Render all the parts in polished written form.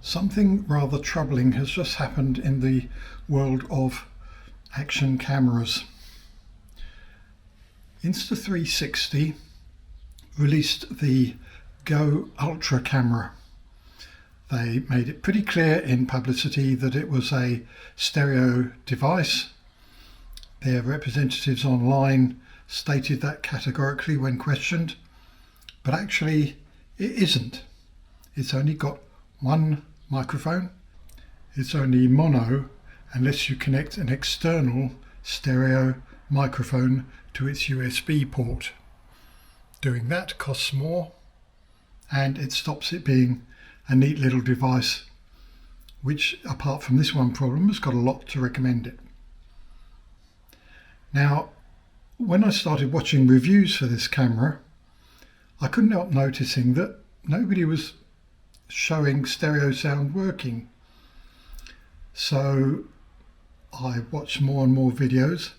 Something rather troubling has just happened in the world of action cameras. Insta360 released the Go Ultra camera. They made it pretty clear in publicity that it was a stereo device. Their representatives online stated that categorically when questioned, but actually it isn't. It's only got one microphone. It's only mono unless you connect an external stereo microphone to its USB port. Doing that costs more, and it stops it being a neat little device which, apart from this one problem, has got a lot to recommend it. Now, when I started watching reviews for this camera, I couldn't help noticing that nobody was showing stereo sound working. So I watched more and more videos.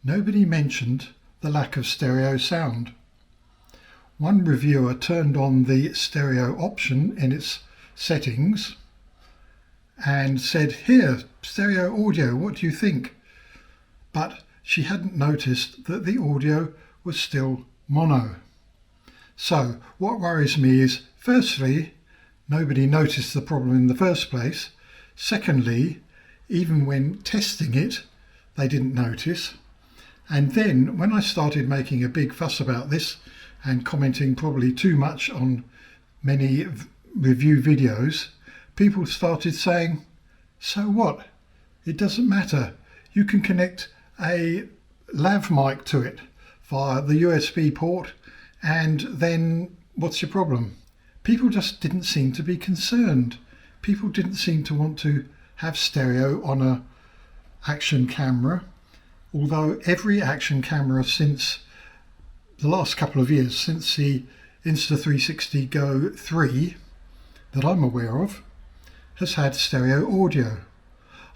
Nobody mentioned the lack of stereo sound. One reviewer turned on the stereo option in its settings and said, "Here, stereo audio, what do you think?" But she hadn't noticed that the audio was still mono. So what worries me is, firstly, nobody noticed the problem in the first place. Secondly, even when testing it, they didn't notice. And then when I started making a big fuss about this and commenting probably too much on many review videos, people started saying, "So what? It doesn't matter. You can connect a lav mic to it via the USB port, and then what's your problem?" People just didn't seem to be concerned. People didn't seem to want to have stereo on a action camera, although every action camera since the last couple of years, since the Insta360 Go 3 that I'm aware of, has had stereo audio.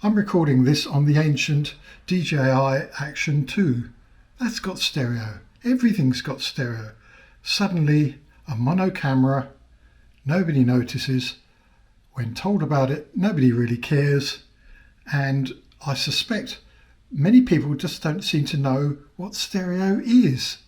I'm recording this on the ancient DJI Action 2. That's got stereo. Everything's got stereo. Suddenly, a mono camera, nobody notices. When told about it, nobody really cares. And I suspect many people just don't seem to know what stereo is.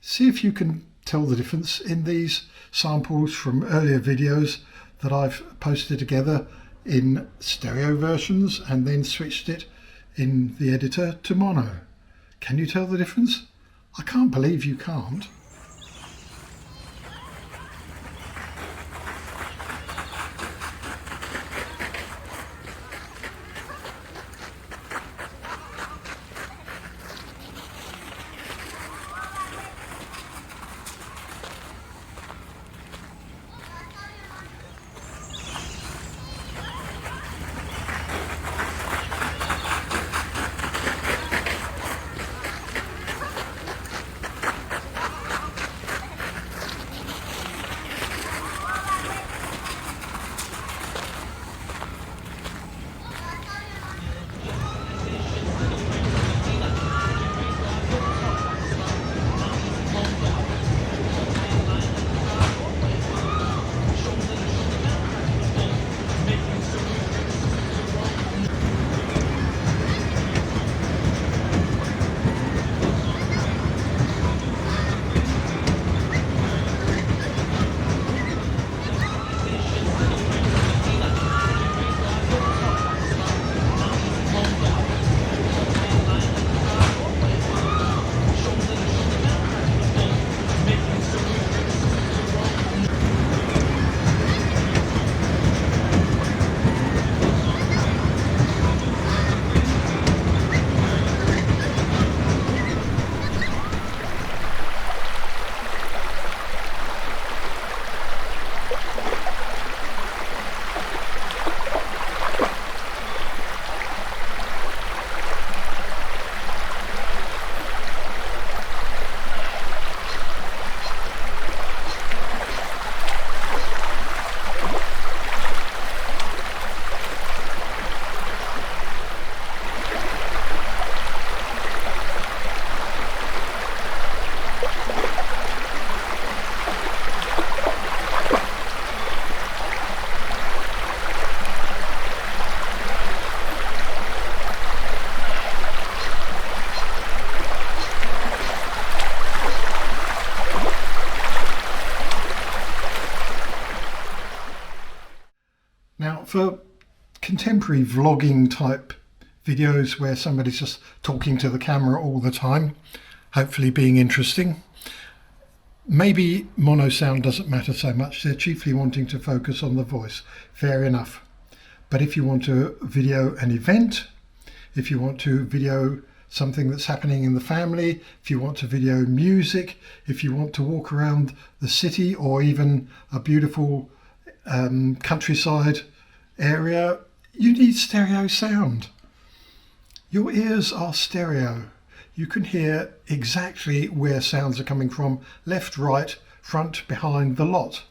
See if you can tell the difference in these samples from earlier videos that I've posted together in stereo versions and then switched it in the editor to mono. Can you tell the difference? I can't believe you can't. contemporary vlogging type videos where somebody's just talking to the camera all the time, hopefully being interesting. Maybe mono sound doesn't matter so much, they're chiefly wanting to focus on the voice, fair enough. But if you want to video an event, if you want to video something that's happening in the family, if you want to video music, if you want to walk around the city or even a beautiful countryside area, you need stereo sound. Your ears are stereo. You can hear exactly where sounds are coming from, left, right, front, behind, the lot.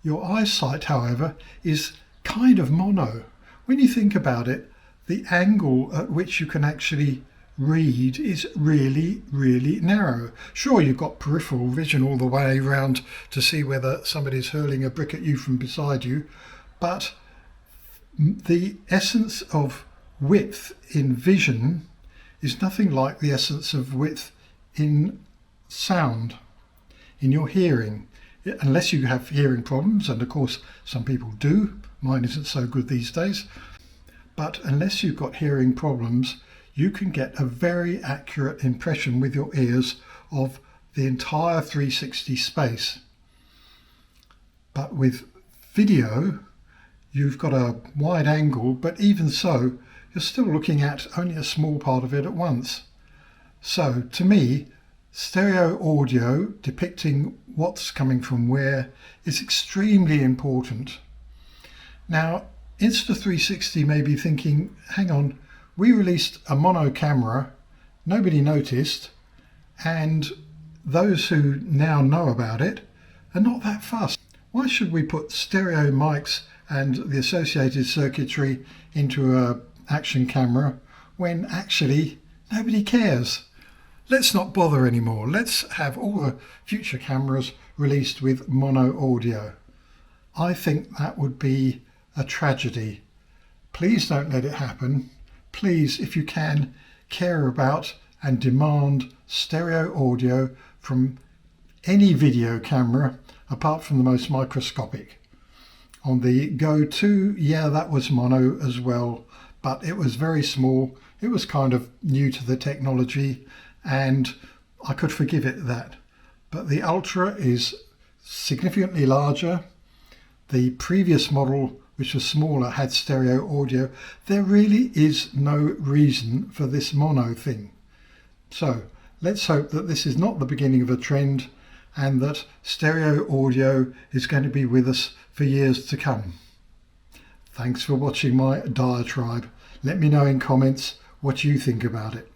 Your eyesight, however, is kind of mono. When you think about it, the angle at which you can actually read is really, really narrow. Sure, you've got peripheral vision all the way around to see whether somebody's hurling a brick at you from beside you, but the essence of width in vision is nothing like the essence of width in sound, in your hearing. Unless you have hearing problems, and of course some people do, mine isn't so good these days, but unless you've got hearing problems, you can get a very accurate impression with your ears of the entire 360 space. But with video, you've got a wide angle, but even so, you're still looking at only a small part of it at once. So to me, stereo audio depicting what's coming from where is extremely important. Now, Insta360 may be thinking, hang on, we released a mono camera, nobody noticed, and those who now know about it are not that fussed. Why should we put stereo mics and the associated circuitry into an action camera when actually nobody cares? Let's not bother anymore. Let's have all the future cameras released with mono audio. I think that would be a tragedy. Please don't let it happen. Please, if you can, care about and demand stereo audio from any video camera apart from the most microscopic. On the Go 2, yeah, that was mono as well, but it was very small. It was kind of new to the technology and I could forgive it that. But the Ultra is significantly larger. The previous model, which was smaller, had stereo audio. There really is no reason for this mono thing. So let's hope that this is not the beginning of a trend and that stereo audio is going to be with us for years to come. Thanks for watching my diatribe. Let me know in comments what you think about it.